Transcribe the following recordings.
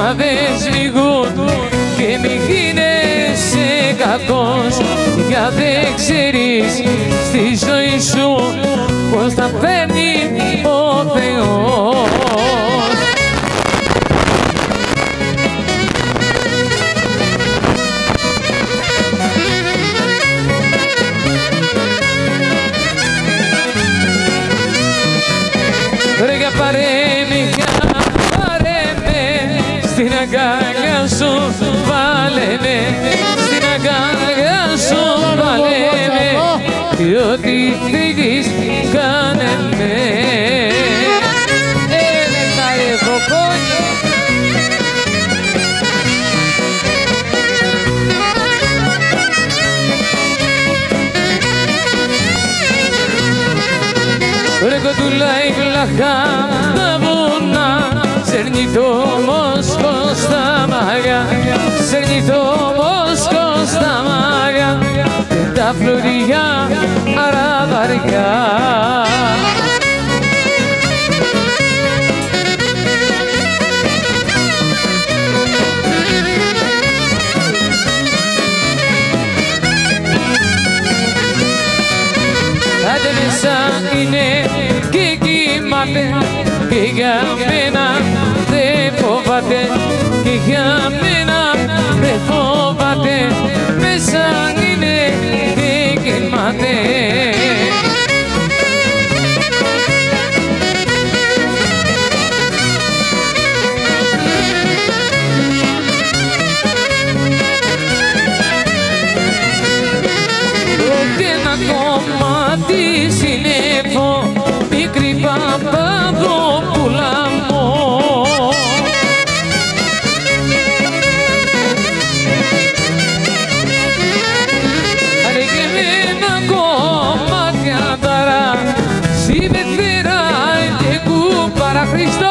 μα δεν σμιγούν και μη γίνεσαι κακός, για δεν ξέρεις στη ζωή σου πως θα παίρνει ο Θεός. Ρε για πάρε με, στην αγκαλιά σου βάλε με, στην αγκαλιά σου βάλε με, και ό,τι θέλεις κάνε με. Πάρε κοκόνι. Ρε κοντουλάει βλαχά τα βουνά, σέρνει το μόσκο στα μάγια, σέρνει το μόσκο στα μάγια, και τα φλουριά αραβαριά. Άντε μέσα είναι και κοιμάται, και για μένα δεν φοβάται, και για μένα δεν φοβάται, μέσα είναι και κοιμάται. Και ένα κομμάτι συννέφω, μικρή Παπαδόπουλα μου. Άρε και με ένα κομμάτι ανταρά, συμπεθέρα και κουπάρα Χριστός.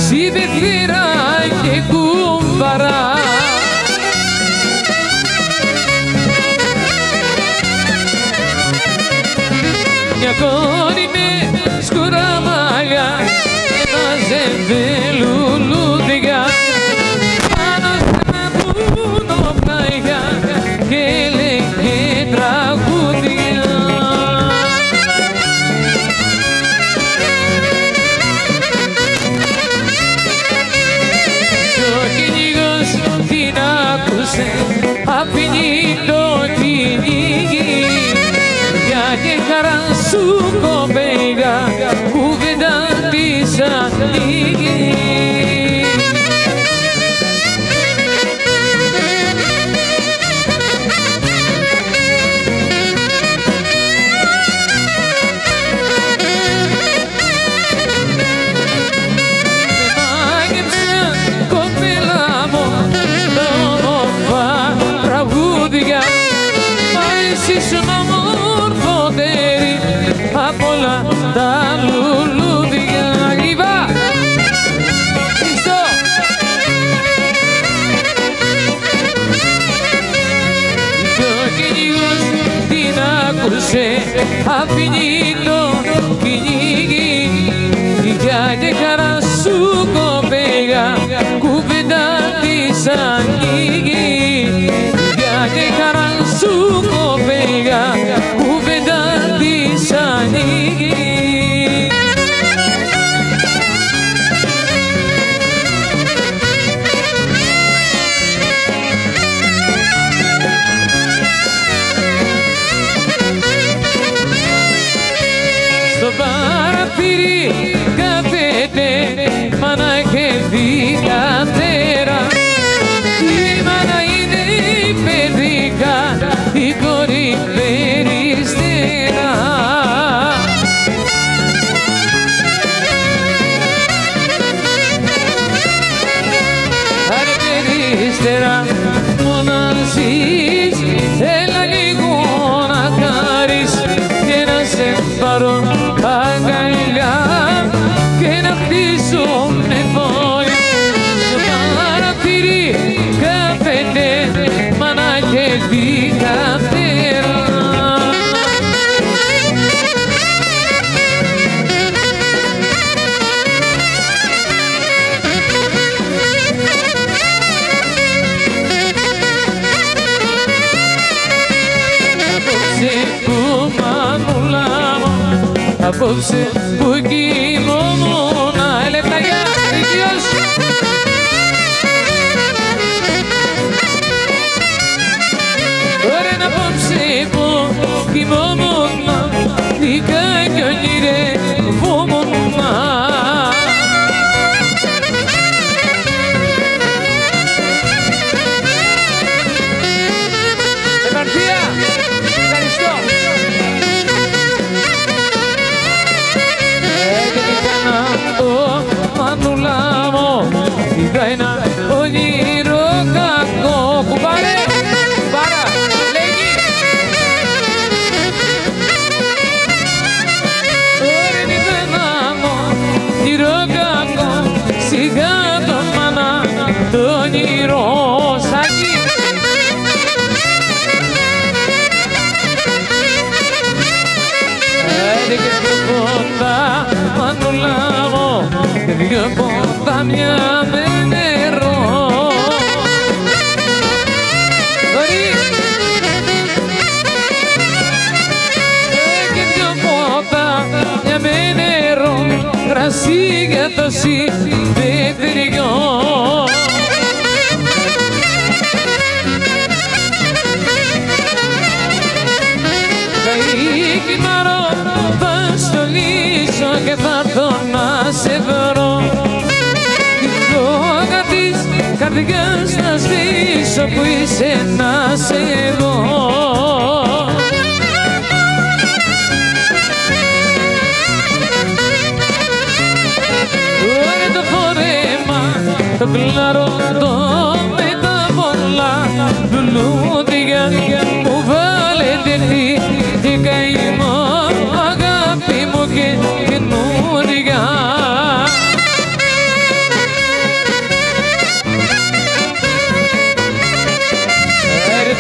Συμπεθέρα και κουμπαρά. Μια κόρη με σκουρά μαλλιά και μαζεύε λουλούδια, πάνω στα βουνό πλάγια και λέγε τραγούδια. Αφήνει το κυνήγι, για τη χαρά σου κοπέλα, κουβέντα της ανοίγει. Απ' όλα τα λουλούδια. Ιβά! Χριστό! Κι ο κυνηγός την άκουσε, αφήνει το κυνήγι, για τη χαρά σου κοπέλα, κουβέντα της ανοίγει. Για τη χαρά σου κοπέλα, κουβέντα της ανοίγει. Στο παραθύρι κάθεται, μάνα και δει κατέρα, απόψε που μανούλα μου, απόψε που κοιμόμουν. Ελευθερία, δικαιός. Ωραία απόψε που κοιμόμουν, δικά κι ονειρευόμουν. Είδα ένα όνειρο κακό. Κουμπάρε, κουμπάρα, λέγει. Ωραία είδα ένα όνειρο κακό, σιγά το μάνα το όνειρο σάκι. Έδειξε πιο κοντά μανούλα μου, και δυο κοντά μια με νερό. Και δυο κοντά μια με νερό, κρασί για το συμπετριό. Θα ήκυναρώ, θα στολίσω και θα έρθω να σε βρω. Τη φλόγα της καρδιάς να σβήσω που είσαι να σε δω. Ωραία το φόρεμα, το κλαρό, το με τα πολλά λουλούδια μου βάλετε τι καημό, αγάπη μου και καινούρια.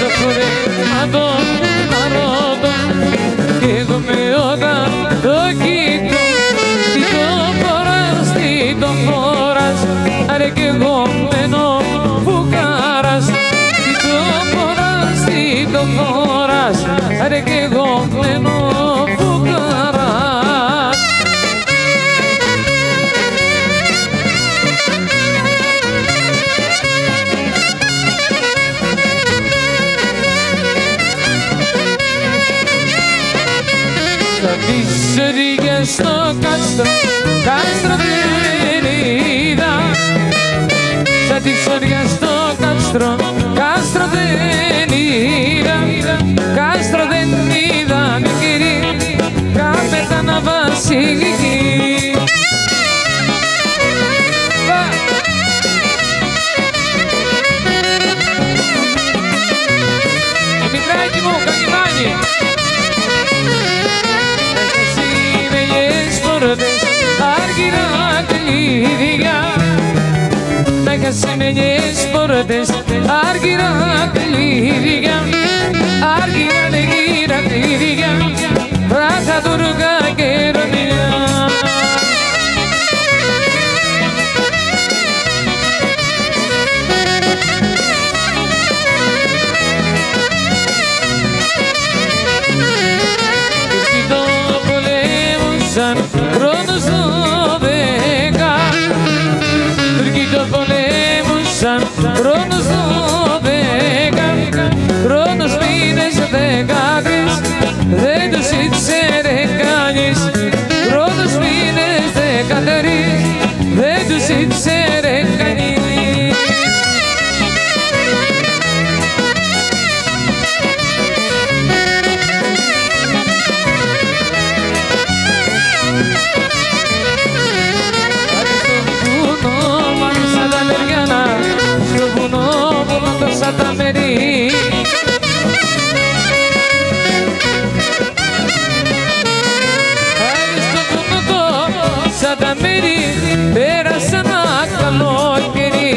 Το κουρέμα το ναρόδο κι εγώ με όταν το κοιτώ. Τι το φοράς, τι το φοράς, άρε κι εγώ μένω φουκάρας. Τι το φοράς, τι το φοράς, άρε κι εγώ μένω φουκάρας. Τις ρίγες στο κάστρο, κάστρο δεν είδα. Σαν τις ρίγες στο κάστρο, κάστρο δεν είδα. Κάστρο δεν είδα, μικρή, καπετάνα βασιλική. Δημητράκη μου, Κακημάνη. Άργυρα κλειδιά, να χασμένιες πόρτες, άργυρα κλειδιά, άργυρα κλειδιά, βράχα τουρκά και ροδιά. Τουρκοί το πολέμουσαν χρόνος 12, Τουρκοί το πολέμουσαν χρόνος 12, χρόνος μήνες 13, δεν τους ήξερε κανείς. Χρόνος μήνες 13, δεν τους ήξερε κανείς. Σαν τα μέρη στο βουνό, σαν τα μέρη πέρασε ένα καλοκαίρι.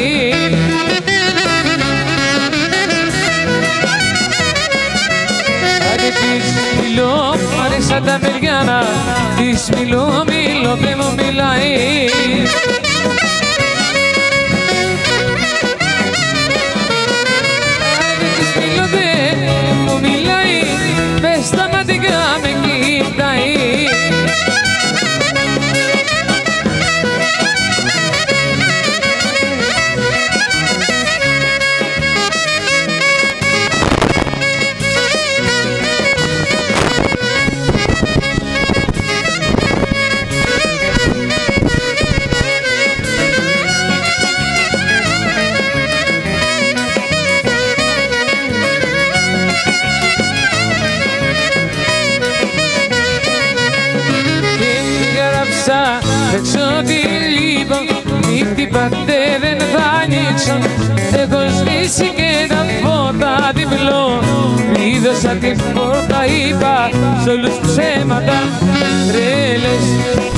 Άντε της μιλώ, άρεσα τα μεριάνα, της μιλώ, δεν μου μιλάει. Μου μιλάει μες στα σωματικά με κοιτάει. Έξω τι λείπω, νύχτη πατέ δεν θα ανοίξω. Έχω σβήσει και τα φώτα διπλώ. Κλείδωσα την πόρτα, είπα σ' όλους ψέματα, τρέλες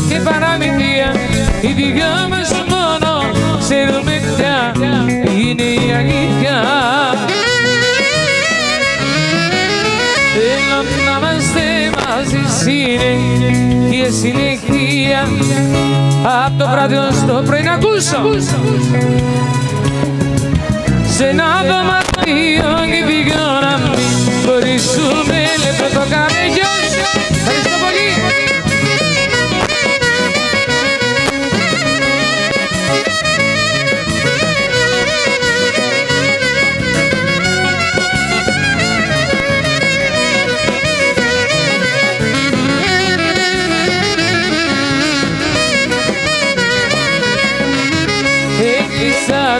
και παραμυθία. Οι δυο μας μόνο ξέρουμε πια είναι η αλήθεια. Θέλω να είμαστε μαζί συνέχεια, συνέχεια, απ' το βράδυ ως το πρωί να ακούσω. Σε ένα δωματίο και δυο να μην χωρίσουμε λεπτό το καμπέλιο. Ευχαριστώ πολύ.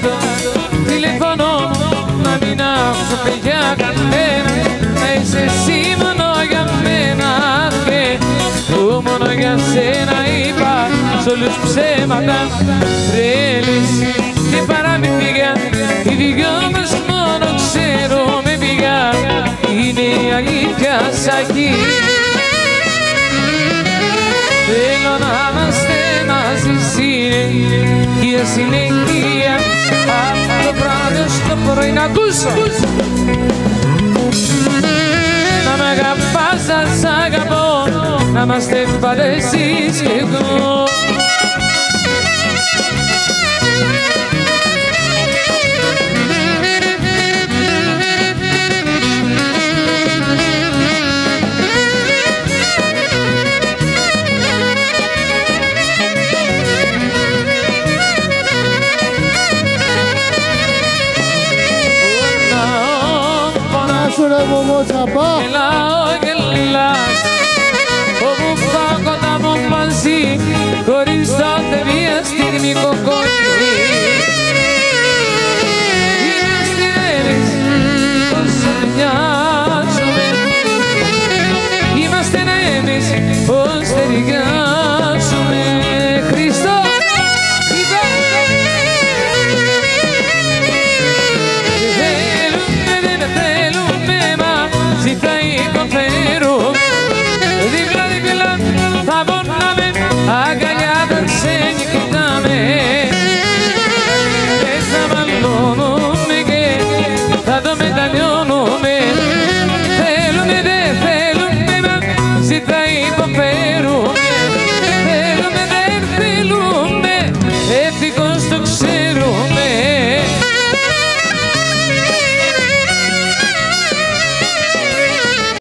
Το τηλεφωνώ να μην άκουσε για κανένα, να είσαι εσύ μόνο για μένα και μόνο για σένα είπα σ' όλους ψέματα, τρέλες και παραμυθία. Οι δυο μας μόνο ξέρουμε πια είναι η αλήθεια σακή. Θέλω να είμαστε μαζί συνέχεια, συνέχεια, απ' το βράδυ ως το πρωί να ακούσω. Να μ' αγαπάς, να σ' αγαπώ, να είμαστε πάντα εσείς και εγώ. Γελάω, γελάς, όπου πάω κοντά μου μαζί, χωρίς τότε μια στιγμή κοκκό.